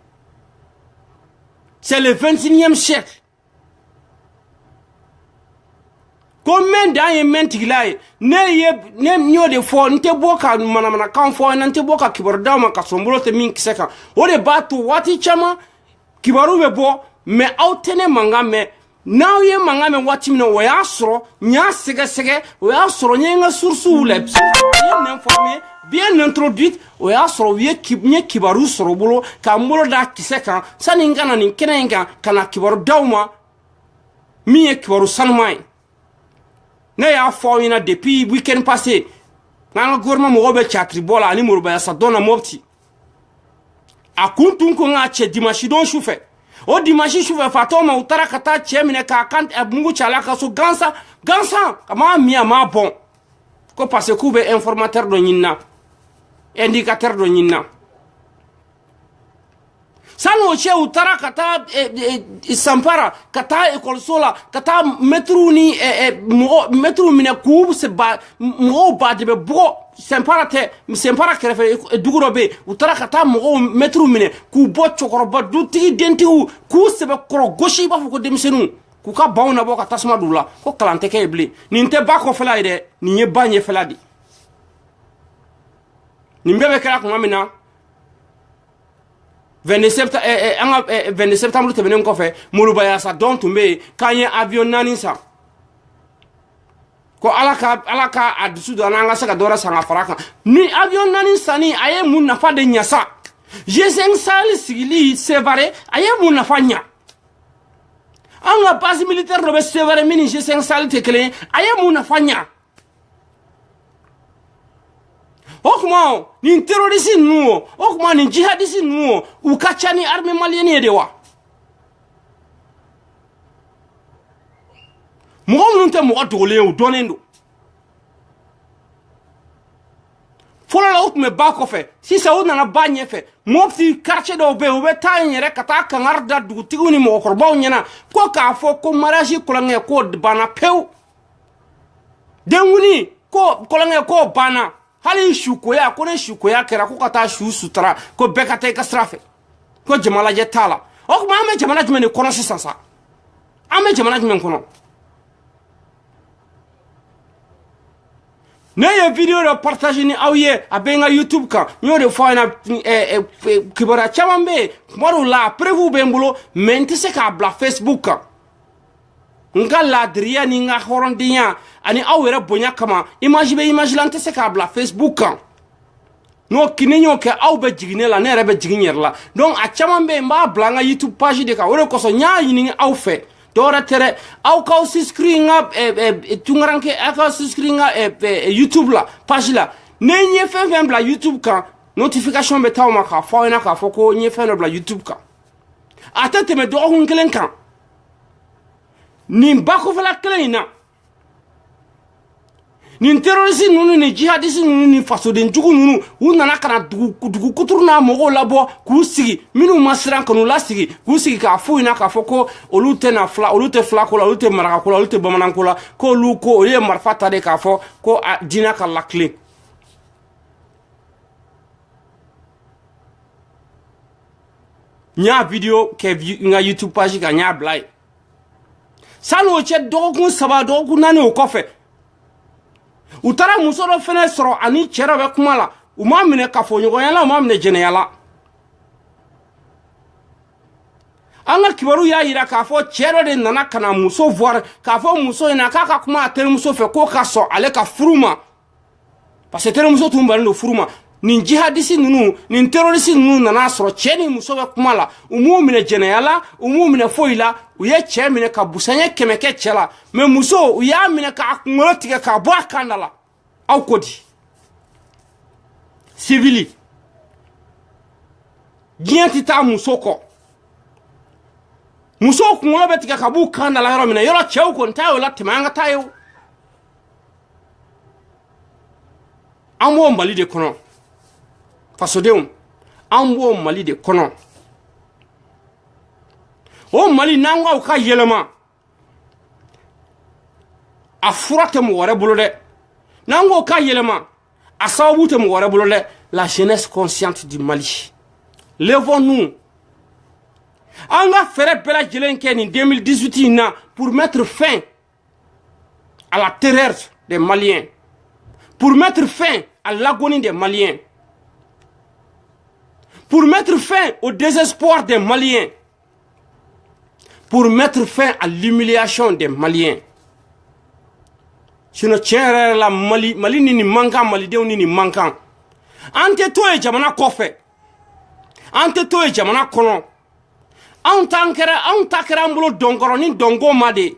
C'est le 21e siècle. Combien d'années mentilaye ne nyo de fo nte boka mana kan fo nte boka kiborda ma kasombolo te min kiseka. O de batu wati chama kibaru be bo me autene mangame. Now ye mangame wati mino wa yasro nya sege o yasro nyenga sursu le. informée, bien introduite, o y'a sɔrɔ u ye kibaru sɔrɔ bolo ka n bolo da kisɛ kan sani n kana nin kɛnɛ in kan ka na kibaru d'aw ma min ye kibaru sanuman ye ne y'a fɔ aw ɲɛna depuis week-end passé n'an ka gouvernement mɔgɔw bɛ catiri bɔ la ani Moribayasa dɔn na Mopti a kun tun ko n k'a cɛ dimanche don su fɛ o dimanche su fɛ fatɔ ma u taara ka taa cɛ minɛ k'a kan mugu ci a la ka so gansan a m'a min a m'a bɔn ko parce que k'u bɛ informateur dɔ ɲini na indicateur dɔ ɲini na sani o cɛ u taara ka taa Sampara ka taa ekɔliso la ka taa mɛtiriw ni mɛtiriw minɛ k'u mɔgɔw ba de bɛ bugɔ Sampara kɛrɛfɛ dugu dɔ bɛ yen u taara ka taa mɛtiriw minɛ k'u bɔ cɛkɔrɔba dutigi dentigiw k'u sɛbɛkɔrɔ gosi i b'a fɔ ko denmisɛnninw k'u ka baw nabɔ ka tasuma d'u la ko kalan tɛ kɛ ye bilen nin tɛ ba kɔfɛla ye dɛ nin ye ba ɲɛfɛla de nin bɛɛ bɛ kɛra tuma min na 22 septembre tɛmɛnen kɔfɛ Moribayasa dɔn tun bɛ yen k'an ye avion 4 san ko ala ka a dusu don an ka se ka dɔ wɛrɛ san ka fara kan ni avion 4 sanni a ye mun nafa de ɲa sa G5 Sahel sigili Sévaré a ye mun nafa ɲa an ka base militaire dɔ bɛ Sévaré min ni G5 Sahel tɛ kelen ye a ye mun nafa ɲa o kuma nin terroriste ninnu o kuma nin jihadiste ninnu u ka ca ni armée malienne ye de wa mɔgɔ minnu tɛ mɔgɔ dogolen ye u dɔnnen don fɔlɔ la u tun bɛ ba kɔfɛ sisan u nana ba ɲɛfɛ Mopti quartier dɔw bɛ yen u bɛ taa yen yɛrɛ ka taa kangari da dugutigiw ni mɔgɔkɔrɔbaw ɲɛna ko k'a fɔ ko mariage kɔlɔnkɛ k'o banna pewu denkundi ko kɔlɔnkɛ k'o banna hali sukoya ko ne sukoya kɛra ko ka taa su sutura ko bɛɛ ka taa i ka sira fɛ ko jama lajɛ t'a la o tuma an bɛ jamana jumɛn de kɔnɔ sisan sa an bɛ jamana jumɛn kɔnɔ ne ye video dɔ partage ni aw ye a bɛ n ka YouTube kan n y'o de fɔ aw ɲɛna kibaruya caman bɛ yen kuma dɔw la preuve bɛ n bolo mais n tɛ se k'a bila Facebook kan n ka laadiriya ni n ka hɔrɔndenya ani aw yɛrɛ bonya kama image bɛ image la n tɛ se k'a bila Facebook kan n'o kini y'o kɛ aw bɛ jigin ne la ne yɛrɛ bɛ jigin n yɛrɛ la donc a caman bɛ yen n b'a bila n ka YouTube page de kan o de kosɔn n y'a ɲini aw fɛ dɔwɛrɛ tɛ dɛ aw k'aw souscrit n ka tunkaranke aw k'aw souscrit n ka YouTube la page la ne n ye fɛn fɛn bila YouTube kan notification bɛ taa o ma k'a fɔ aw ɲɛna k'a fɔ ko n ye fɛn dɔ bila YouTube kan a tɛ tɛmɛ dɔgɔkun kelen kan nin bakɔfɛla kelen in na nin terroriste ninnu ni jihadiste ninnu ni fasodenjugu ninnu u nana ka na dugu kuturu n'a mɔgɔw labɔ k'u sigi minnu ma siran ka n'u lasigi k'u sigi k'a f'u ɲɛna k'a fɔ ko olu tɛ filako la olu tɛ marakako la olu tɛ bamananko la k'olu ko olu ye marifa ta de k'a fɔ ko diinɛ ka lakilen n y'a video kɛ n ka YouTube page kan n y'a bila yen sani o cɛ dɔgɔkun 3 dɔgɔkun 4 o kɔfɛ u taara muso dɔ fɛnɛ sɔrɔ ani cɛ dɔ bɛ kuma la u m'a minɛ kafoɲɔgɔnya la u m'a minɛ jɛnɛya la an ka kibaru y'a yira k'a fɔ cɛ dɔ de nana ka na muso voir k'a fɔ muso in na k'a ka kuma a terimuso fɛ k'o ka sɔn ale ka furu ma parce que terimuso tun balen don furu ma nin jihadiste ninnu nin terroriste ninnu nana sɔrɔ cɛ ni muso bɛ kuma la u m'u minɛ jɛnɛya la u m'u minɛ foyi la u ye cɛ minɛ ka busanɲɛ 100 kɛ cɛ la mais muso u y'a minɛ k'a kunkolo tigɛ k'a bɔ a kan da la aw ko di civili diɲɛ tɛ taa muso kɔ musow kunkolo bɛ tigɛ ka b'u kan da la yɔrɔ min na yɔrɔ cɛw kɔni t'a ye o la tɛmɛ an ka taa ye o an b'o Mali de kɔnɔ fasodenw an b'o Mali de kɔnɔ o Mali n'an k'aw ka yɛlɛma a fura tɛ mɔgɔ wɛrɛ bolo dɛ n'an k'o ka yɛlɛma a sababu tɛ mɔgɔ wɛrɛ bolo dɛ la jeunesse consciente du Mali levons-nous an ka fɛrɛ bɛɛ lajɛlen kɛ nin 2018 in na pour mettre fin à la terreur des Maliens pour mettre fin à l'agonie des Maliens pour mettre fin au désespoir des Maliens pour mettre fin à l'humiliation des Maliens. Sino tiɲɛ la Mali ni mankan malidenw ni mankan. An tɛ to ye jamana kɔfɛ. An tɛ to ye jamana kɔnɔ. Anw ta kɛra an bolo dɔnkɔrɔ ni dɔnko ma de.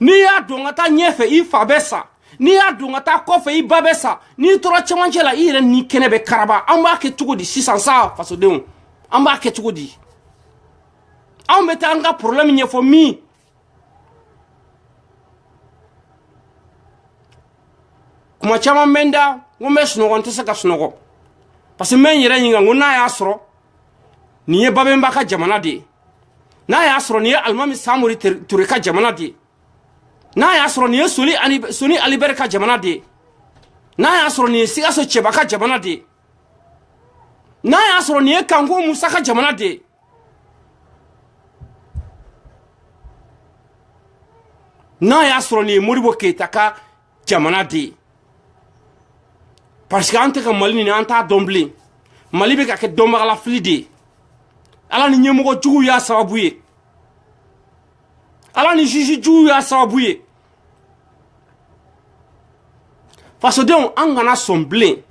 N'i y'a dɔn ka taa ɲɛfɛ i fa bɛ sa. N'i y'a dɔn ka taa kɔfɛ i ba bɛ sa. N'i tora cɛmancɛ la i yɛrɛ ni kɛnɛ bɛ karaba. An b'a kɛ cogo di sisan sa fasodenw? An b'a kɛ cogo di? Anw bɛ taa an ka problème ɲɛfɔ min? Kuma caman bɛ n da, n ko n bɛ sunɔgɔ n tɛ se ka sunɔgɔ. Parce que n bɛ n yɛrɛ ɲininka n ko n'a y'a sɔrɔ nin ye Babemba ka jamana de ye, n'a y'a sɔrɔ nin ye Alimami Samori Ture ka jamana de ye, n'a y'a sɔrɔ nin ye Soni Ali Ber ka jamana de ye, n'a y'a sɔrɔ nin ye Sikaso Cɛba ka jamana de ye, n'a y'a sɔrɔ nin ye Kanko Musa ka jamana de ye, n'a y'a sɔrɔ nin ye Modibo Keyita ka jamana de ye. Parce que an tɛ ka Mali nin an t'a dɔn bilen. Mali bɛ ka kɛ dɔnbagalafili de ye. Ala ni ɲɛmɔgɔ jugu y'a sababu ye. Ala ni juge jugu y'a sababu ye. Fasodenw an kana sɔn bilen.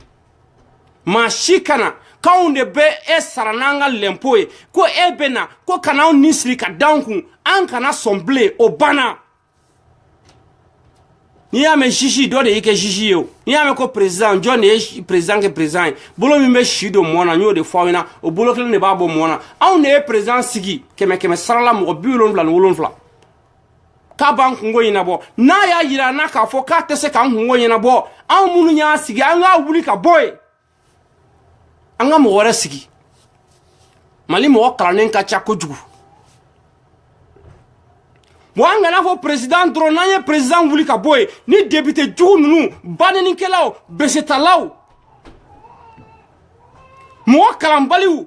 Maa si kana k'anw de bɛ e sara n'an ka l'impôt ye. Ko e bɛ na ko kan'anw ni siri ka d'anw kun. An kana sɔn bilen o banna. N'i y'a mɛn juge dɔ de y'i kɛ juge ye o. N'i y'a mɛn ko président jɔn de ye président kɛ président ye. Bolo min bɛ si don mɔn na n y'o de fɔ aw ɲɛna. O bolo kelen de b'a bɔ mɔn na. Anw de ye président sigi 100 sara la mɔgɔ 77. K'a b'an kungo ɲɛnabɔ. N'a y'a yira n'a k'a fɔ k'a tɛ se k'an kungo ɲɛnabɔ, anw minnu y'a sigi an k'a wuli ka bɔ yen. An ka mɔgɔ wɛrɛ sigi. Mali mɔgɔ kalannen ka ca kojugu. Bon an kana fɔ président dɔrɔn n'an ye président wuli ka bɔ yen ni député jugu ninnu banenikɛlaw besetalaw mɔgɔ kalanbaliw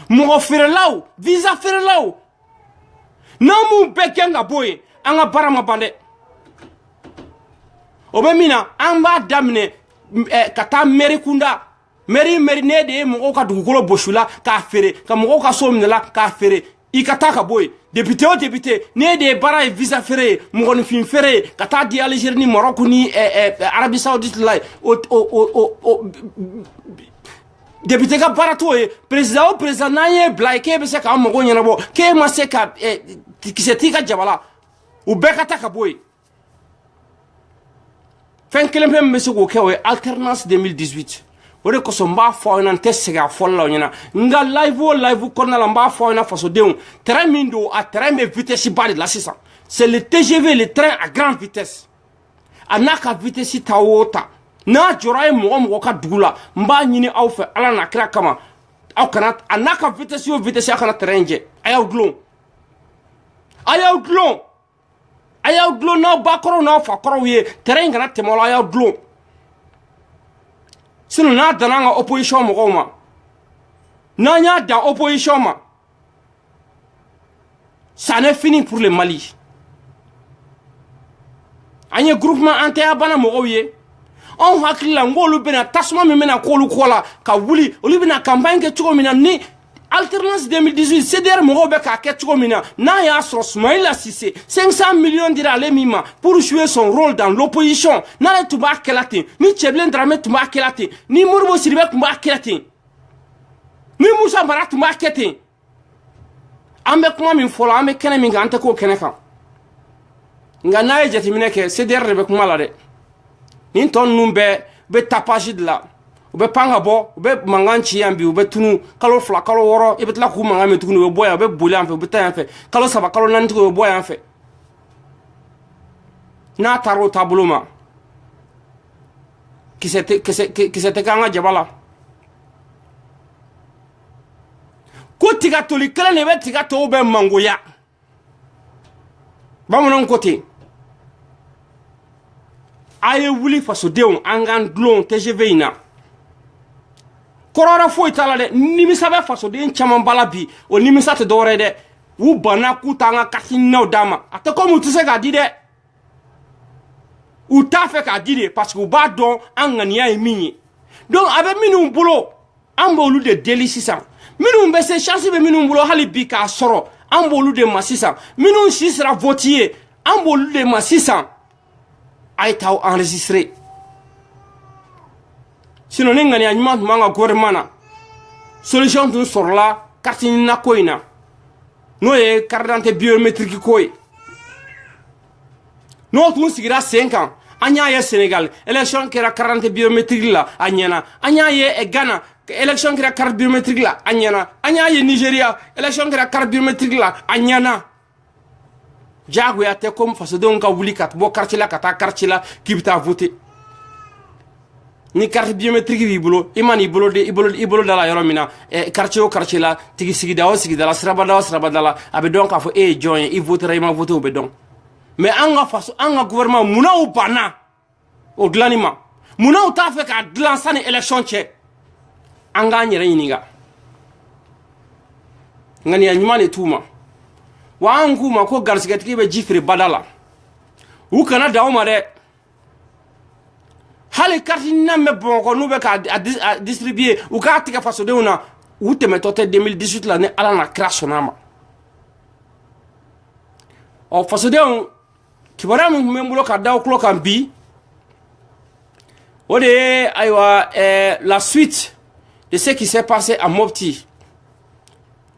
mɔgɔ feerelaw visa feerelaw n'an m'u bɛɛ gɛn ka bɔ yen an ka baara ma ban dɛ. O bɛ min na an b'a daminɛ ka taa mairie kunda. Mairie ne de ye mɔgɔw ka dugukolo bosula k'a feere ka mɔgɔw ka so minɛla k'a feere i ka taa ka bɔ yen. Député o député ne de ye baara ye visa feere ye mɔgɔninfin feere ye ka taa di Algérie ni Maroc ni Arabie Saoudite la député ka baara t'o ye. Président o président n'an ye bila ye k'e bɛ se k'an mago ɲɛnabɔ k'e ma se ka kisɛ t'i ka jaba la u bɛɛ ka taa ka bɔ yen. Fɛn kelen pe min bɛ se k'o kɛ o ye alternance 2018. O de kosɔn n b'a fɔ aw ɲɛna n tɛ segin a fɔli la aw ɲɛna. Nka live o live kɔnɔna la n b'a fɔ aw ɲɛna fasodenw terrain min don a terrain bɛ vitesse ba de la sisan. C'est le TGV, le train à grande vitesse. A n'a ka vitesse ta o ta. N'a jɔra ye mɔgɔ ka dugu la n b'a ɲini aw fɛ Ala n'a kira kama aw kana a n'a ka vitesse o vitesse a kana terrain jɛ. A y'aw dulon. A y'aw dulon. A y'aw dulon n'aw bakɔrɔw n'aw fakɔrɔw ye terrain kana tɛmɛ aw la a y'aw dulon. Sinon n'a danna an ka opposition mɔgɔw ma n'an y'a dan opposition ma ça n'est fini pour le Mali. An ye groupement antaya bana mɔgɔw ye anw hakili la n k'olu bɛna tasuma min bɛna k'olu kɔ la ka wuli olu bɛna campagne kɛ cogo min na ni alternance 2018 CDR mɔgɔw bɛ k'a kɛ cogo min na n'a y'a sɔrɔ Soumaïla Cissé 500 millions dira ale min ma pour jouer son rôle dans l'opposition n'ale tun b'a kɛla ten ni Cɛbilen Dramé tun b'a kɛla ten ni Modibo Sidibé tun b'a kɛla ten ni Musa Mara tun b'a kɛ ten an bɛ kuma min fɔ la an bɛ kɛnɛ min kan an tɛ k'o kɛnɛ kan nka n'a ye jateminɛ kɛ CDR de bɛ kuma la dɛ nin tɔ ninnu bɛ tapage de la u bɛ pan ka bɔ u bɛ mankan ci yan bi u bɛ tunu kalo 2 kalo 6 i bɛ tila k'u mankan mɛn tuguni u bɛ bɔ yan u bɛ boli yan fɛ u bɛ taa yan fɛ kalo 3 kalo 4 tuguni u bɛ bɔ yan fɛ n'a taara o taabolo ma kisɛ tɛ k'an ka jaba la ko tigatoli kelen de bɛ tiga tɔw bɛ mangoya bamananw ko ten a ye wuli fasodenw an k'an dulon TGV in na kɔrɔ wɛrɛ foyi t'a la dɛ nimisa bɛ fasoden caman bala bi o nimisa tɛ dɔwɛrɛ ye dɛ u banna k'u t'an ka kakiinaw d'a ma a tɛ komi u tɛ se k'a di dɛ u t'a fɛ k'a di de parce que u b'a dɔn an ŋaniya ye min ye donc a bɛ minnu bolo an b'olu de deli sisan minnu bɛ se chance bɛ minnu bolo hali bi k'a sɔrɔ an b'olu de ma sisan minnu si sera vote ye an b'olu de ma sisan a ye t'aw enregistrer sinon ni ŋaniya ɲuman tun b'an ka gouvernement na solution tun sɔrɔla carte ɲinina ko in na n'o ye carte d'identité biométrique ko ye n'o tun sigira sen kan an y'a ye Sénégal élection kɛra carte d'identité biométrique la a ɲɛna an y'a ye Ghana élection kɛra carte biométrique la a ɲɛna an y'a ye Nigeria élection kɛra carte biométrique la a ɲɛna jagoya tɛ comme fasodenw ka wuli ka bɔ quartier la ka taa quartier la k'i bɛ taa voter ni carte biométrique b'i bolo i ma n'i bolo da la yɔrɔ min na quartier o quartier la tigi sigida o sigida la sirabada o sirabada la a bɛ dɔn k'a fɔ e ye jɔn ye i votera i ma voter o bɛ dɔn mais an ka faso an ka gouvernement munna u banna o dilanni ma munna u t'a fɛ k'a dilan sani élection cɛ an k'an yɛrɛ ɲininka ŋaniya ɲuman de t'u ma wa an k'u ma ko garisigɛtigi bɛ ji feere bada la u kana dan o ma dɛ hali carte ɲinina bɛ Bamakɔ n'u bɛ k'a distribuer u k'a tigɛ fasodenw na u tɛmɛtɔ tɛ 2018 la ni Ala na kira sɔnn'a ma ɔ fasodenw kibaruya min tun bɛ n bolo ka da aw tulo kan bi o de ye ayiwa la suite de ce qui s'est passé à Mopti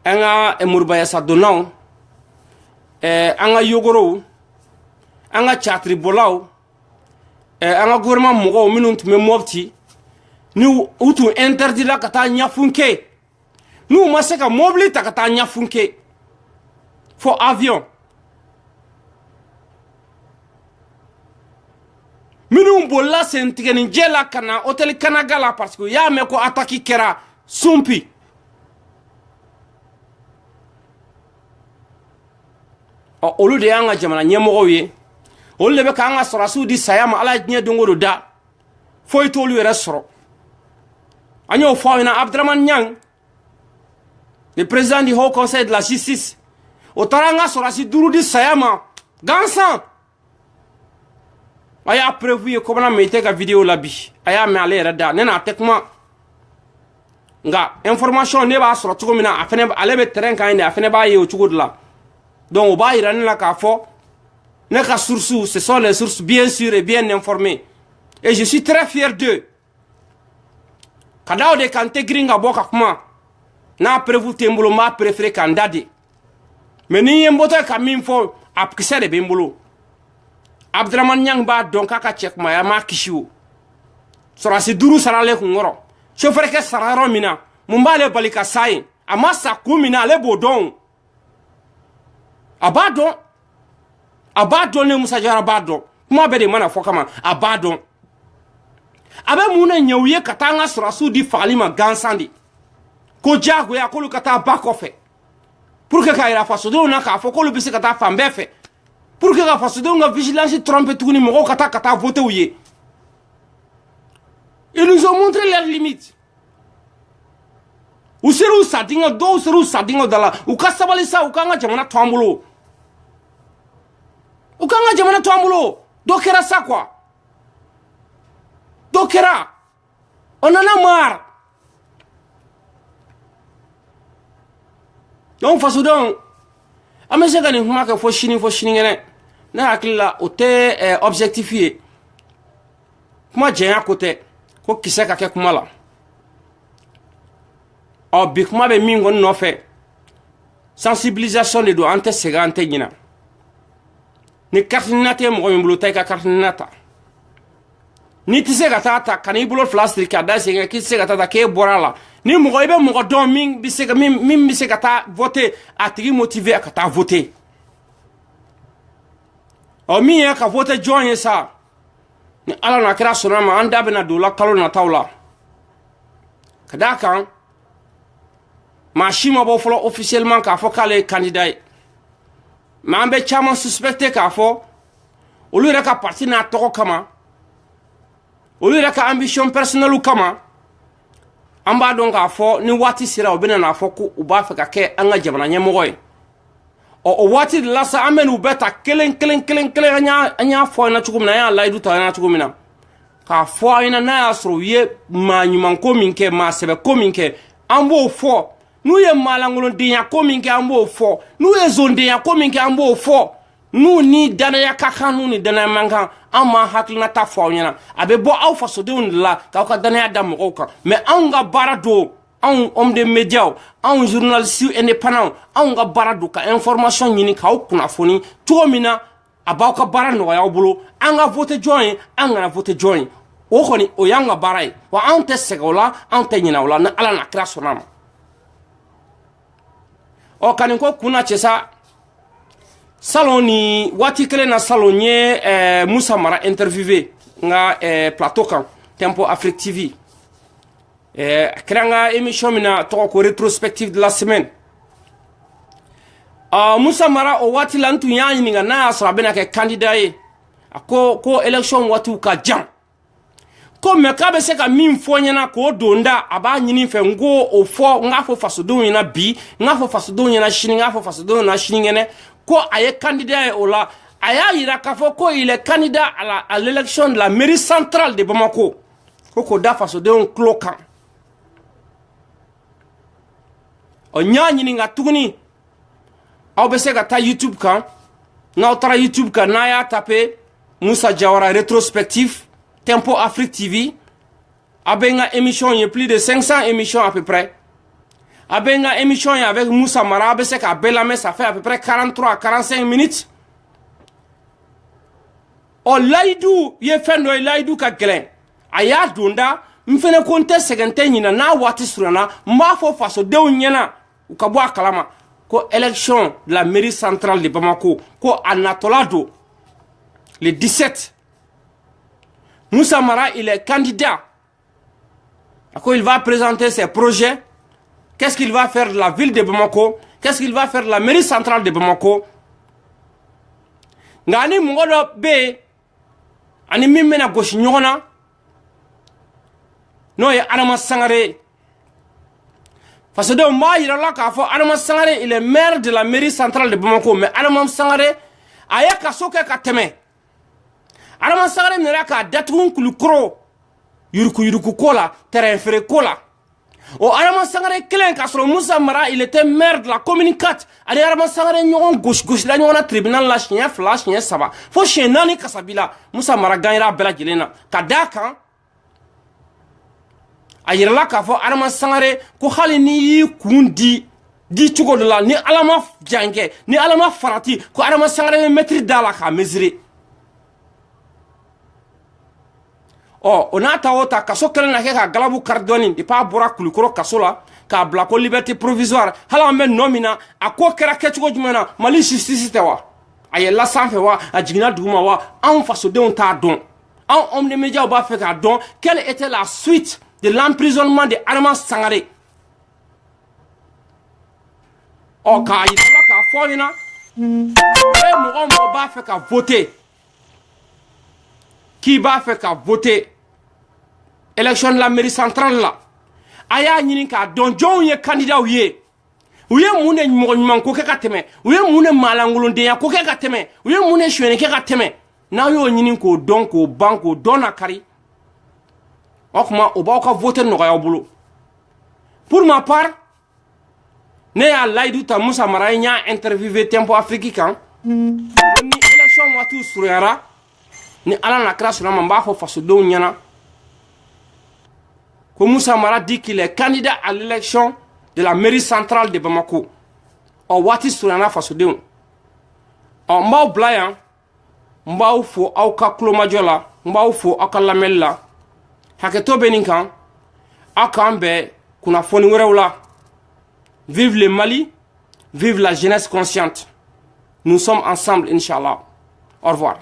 an ka Moribayasa donnaw an ka yogorow an ka catiribɔlaw an ka gouvernement mɔgɔw minnu tun bɛ Mopti ni u tun interdit la ka taa ɲɛfun kɛ n'u ma se ka mobili ta ka taa ɲɛfun kɛ fo avion minnu bolila sentigɛninjɛ la ka na hôtel Kanaga la parce que u y'a mɛn ko attaque kɛra Sumpi ɔ olu de y'an ka jamana ɲɛmɔgɔw ye olu de bɛ k'an ka sɔrɔdasiw di saya ma Ala ye diɲɛ don o don da foyi t'olu yɛrɛ sɔrɔ an y'o fɔ aw ɲɛna Abdramane Niang le président du Haut Conseil de la Justice o taara an ka sɔrɔdasi 5 di saya ma gansan a y'a prévu ye ko bana Meyite ka vidéo la bi a y'a mɛn ale yɛrɛ da ne n'a tɛ kuma nka information ne b'a sɔrɔ cogo min na a fɛnɛ ale bɛ terrain kan yen de a fɛnɛ b'a ye o cogo de la donc o b'a yira ne la k'a fɔ ne ka sources ce sont les sources bien sûres et bien informées et je suis très fier d'eux ka da o de kan tɛ girin ka bɔ ka kuma n'a prévu tɛ n bolo n b'a préféré ka n da de mais ni ye n bɔtɔ ka min fɔ a kisɛ de bɛ n bolo Abdramane Niang b'a dɔn k'a ka cɛkumaya m'a kisi o sɔrɔdasi 5 saralen kun kɔrɔ chauffeur sara yɔrɔ min na mun b'ale bali ka sa yen a ma sa kun min na ale b'o dɔn a b'a dɔn ne Musa Jara b'a dɔn kuma bɛɛ de mana fɔ kama a b'a dɔn a bɛ mun de ɲɛ u ye ka taa an ka sɔrɔdasiw di fagali ma gansan de ko diyagoya k'olu ka taa ba kɔfɛ pour que k'a yira fasodenw na k'a fɔ k'olu bɛ se ka taa fan bɛɛ fɛ pour que ka fasodenw ka vigilance tromper tuguni mɔgɔw ka taa voter u ye ils nous ont montré leurs limites u ser'u sa dingɛ dɔw ser'u sa dingɛ da la u ka sabali sa u k'an ka jamana to an bolo u k'an ka jamana to an bolo dɔ kɛra sa quoi dɔ kɛra on en a marre donc fasodenw an bɛ se ka nin kuma kɛ fo sinikɛnɛ ne hakili la o tɛ objectif ye kuma jɛnya ko tɛ ko kisɛ ka kɛ kuma la ɔ bi kuma bɛ min kɔni nɔfɛ sensibilisation de don an tɛ sɛgɛn an tɛ ɲina ni carte ɲinina tɛ mɔgɔ min bolo taa i ka carte ɲinina ta n'i tɛ se ka taa ta ka n'i bolo fila siri k'a da sen kan k'i tɛ se ka taa ta k'e bɔra a la ni mɔgɔ i bɛ mɔgɔ dɔn min bɛ se ka taa voter a tigi motiver a ka taa voter ɔ min ye ka voter jɔn ye sa ni Ala n'a kɛra sɔnna ma an da bɛna don o la kalo nataw la ka d'a kan maa si ma bɔ fɔlɔ officiellement k'a fɔ k'ale ye candidat ye mais an bɛ caman suspecter k'a fɔ olu yɛrɛ ka parti n'a tɔgɔ kama olu yɛrɛ ka ambition personnelle kama an b'a dɔn k'a fɔ ni waati sera u bɛna n'a fɔ ko u b'a fɛ ka kɛ an ka jamana ɲɛmɔgɔ ye ɔ o waati de la sa an bɛ n'u bɛɛ ta kelen an y'a fɔ aw ɲɛna cogo min na an y'a layidu ta aw ɲɛna cogo min na k'a fɔ aw ɲɛna n'a y'a sɔrɔ u ye maa ɲumanko min kɛ maa sɛbɛko min kɛ an b'o fɔ n'u ye maa lankolondenya ko min kɛ an b'o fɔ n'u ye zondenya ko min kɛ an b'o fɔ n'u ni danaya ka kan n'u ni danaya man kan an ma hakilina ta fɔ aw ɲɛna a bɛ bɔ aw fasodenw de la k'aw ka danaya da mɔgɔw kan mais anw ka baara don anw homme de médias anw journalistes indépendants anw ka baara don ka information ɲini k'aw kunnafoni cogo min na a b'aw ka baara nɔgɔya aw bolo an ka vote jɔn ye an kana vote jɔn ye o kɔni o y'an ka baara ye wa anw tɛ sɛgɛn o la anw tɛ ɲinɛ o la ni ala n'a kira sɔnna a ma ɔ ka nin ko kunna cɛ sa salon ni waati kelen na salon n ye Musa Mara interviewé n ka plateau kan Tempo Afrique TV a kɛra n ka émission min na tɔgɔ ko rétrospective de la semaine Musa Mara o waati la n tun y'a ɲininka n'a y'a sɔrɔ a bɛna kɛ candidat ye a ko élection waatiw ka jan ko mais k'a bɛ se ka min fɔ ɲɛna k'o don da a b'a ɲini fɛ n ko o fɔ n k'a fɔ fasodenw ɲɛna bi n k'a fɔ fasodenw ɲɛna sini n k'a fɔ fasodenw ɲɛna sinikɛnɛ ko a ye candidat ye o la a y'a yira k'a fɔ ko il est candidat à l'élection de la mairie centrale de Bamako ko k'o da fasodenw tulo kan ɔ n y'a ɲininka tuguni aw bɛ se ka taa YouTube kan n'aw taara YouTube kan n'a y'a tapé Musa Jawara rétrospective Tempo Afrique TV a bɛ n ka émission ye plus de 500 émissions à peu près a bɛ n ka émission ye avec Musa Mara a bɛ se k'a bɛɛ lamɛn ça fait à peu près 43 à 45 minutes ɔ layidu ye fɛn dɔ ye layidu ka gɛlɛn a y'a don da n fɛnɛ ko n tɛ sɛgɛn tɛ ɲinɛ n'a waati surunyana n b'a fɔ fasodenw ɲɛna u ka bɔ a kalama ko élection de la mairie centrale de Bamako ko a natɔla don le 17 Musa Mara il est candidat il va présenter ses projets. Qu'est-ce qu'il va faire de la ville de Bamako? Qu'est-ce qu'il va faire de la mairie centrale de Bamako? Ngani mngodo be ani mimena goshi nyona no ye Adama Sangare parce que ma yirala ka fo Adama Sangare il est maire de la mairie centrale de Bamako mais Adama Sangare aya ka soke ka teme Adama Sangare nera ka datugun kulukro yuruku kola terrain fere kola o Adama Sangare kelen ka sɔrɔ Musa Mara il était maire de la commune 4 ale Adama Sangare ɲɔgɔn gosi la ɲɔgɔn na tribunal la siɲɛ 2 siɲɛ 3 fo siɲɛ 4 kasabila Musa Mara gagnera bɛɛ lajɛlen na ka d'a kan a yirala k'a fɔ Adama Sangare ko hali n'i y'i kun di cogo dɔ la ni Ala ma jan kɛ ni Ala ma farati ko Adama Sangare bɛ mɛtiri da la k'a mesurer o n'a ta o ta kaso kelen na kɛ ka galabu kari dɔɔni depuis a bɔra Kulikɔrɔ kaso la k'a bila ko liberté provisoire hali an bɛ nɔ min na a ko kɛra kɛcogo jumɛn na Mali justice tɛ wa a yɛlɛla sanfɛ wa a jiginna duguma wa anw fasodenw t'a dɔn anw homme de médias b'a fɛ k'a dɔn quelle était la suite de l'emprisonnement de Adama Sangare k'a yirala k'a fɔ ɲɛna mɔgɔ b'a fɛ ka voter qui b'a fait qu'à voter élection de la mairie centrale là a y'a ɲini k'a dɔn jɔnw ye candidat u ye mun de mɔgɔ ɲuman ko kɛ ka tɛmɛ u ye mun de maalankolondenya ko kɛ ka tɛmɛ u ye mun de suɲɛni kɛ ka tɛmɛ n'a y'o ɲini k'o dɔn k'o ban k'o dɔn na kari o tuma o b'aw ka voter nɔgɔya aw bolo pour ma part ne y'a layidu ta Musa Mara ye n y'a interviewé Tempo Afrique kan ni élection waatiw surunyara ni Ala na kira sɔnna ma n b'a fɔ fasodenw ɲɛna ko Musa Mara dit qu'il est candidat à l'élection de la mairie centrale de Bamako waati surunyana fasodenw n b'aw bila yan n b'aw fo aw ka kulomajɔ la n b'aw fo aw ka lamɛnli la hakɛto bɛ nin kan aw k'an bɛn kunnafoni wɛrɛw la vive le Mali vive la jeunesse consciente nous sommes ensemble inchallah au revoir.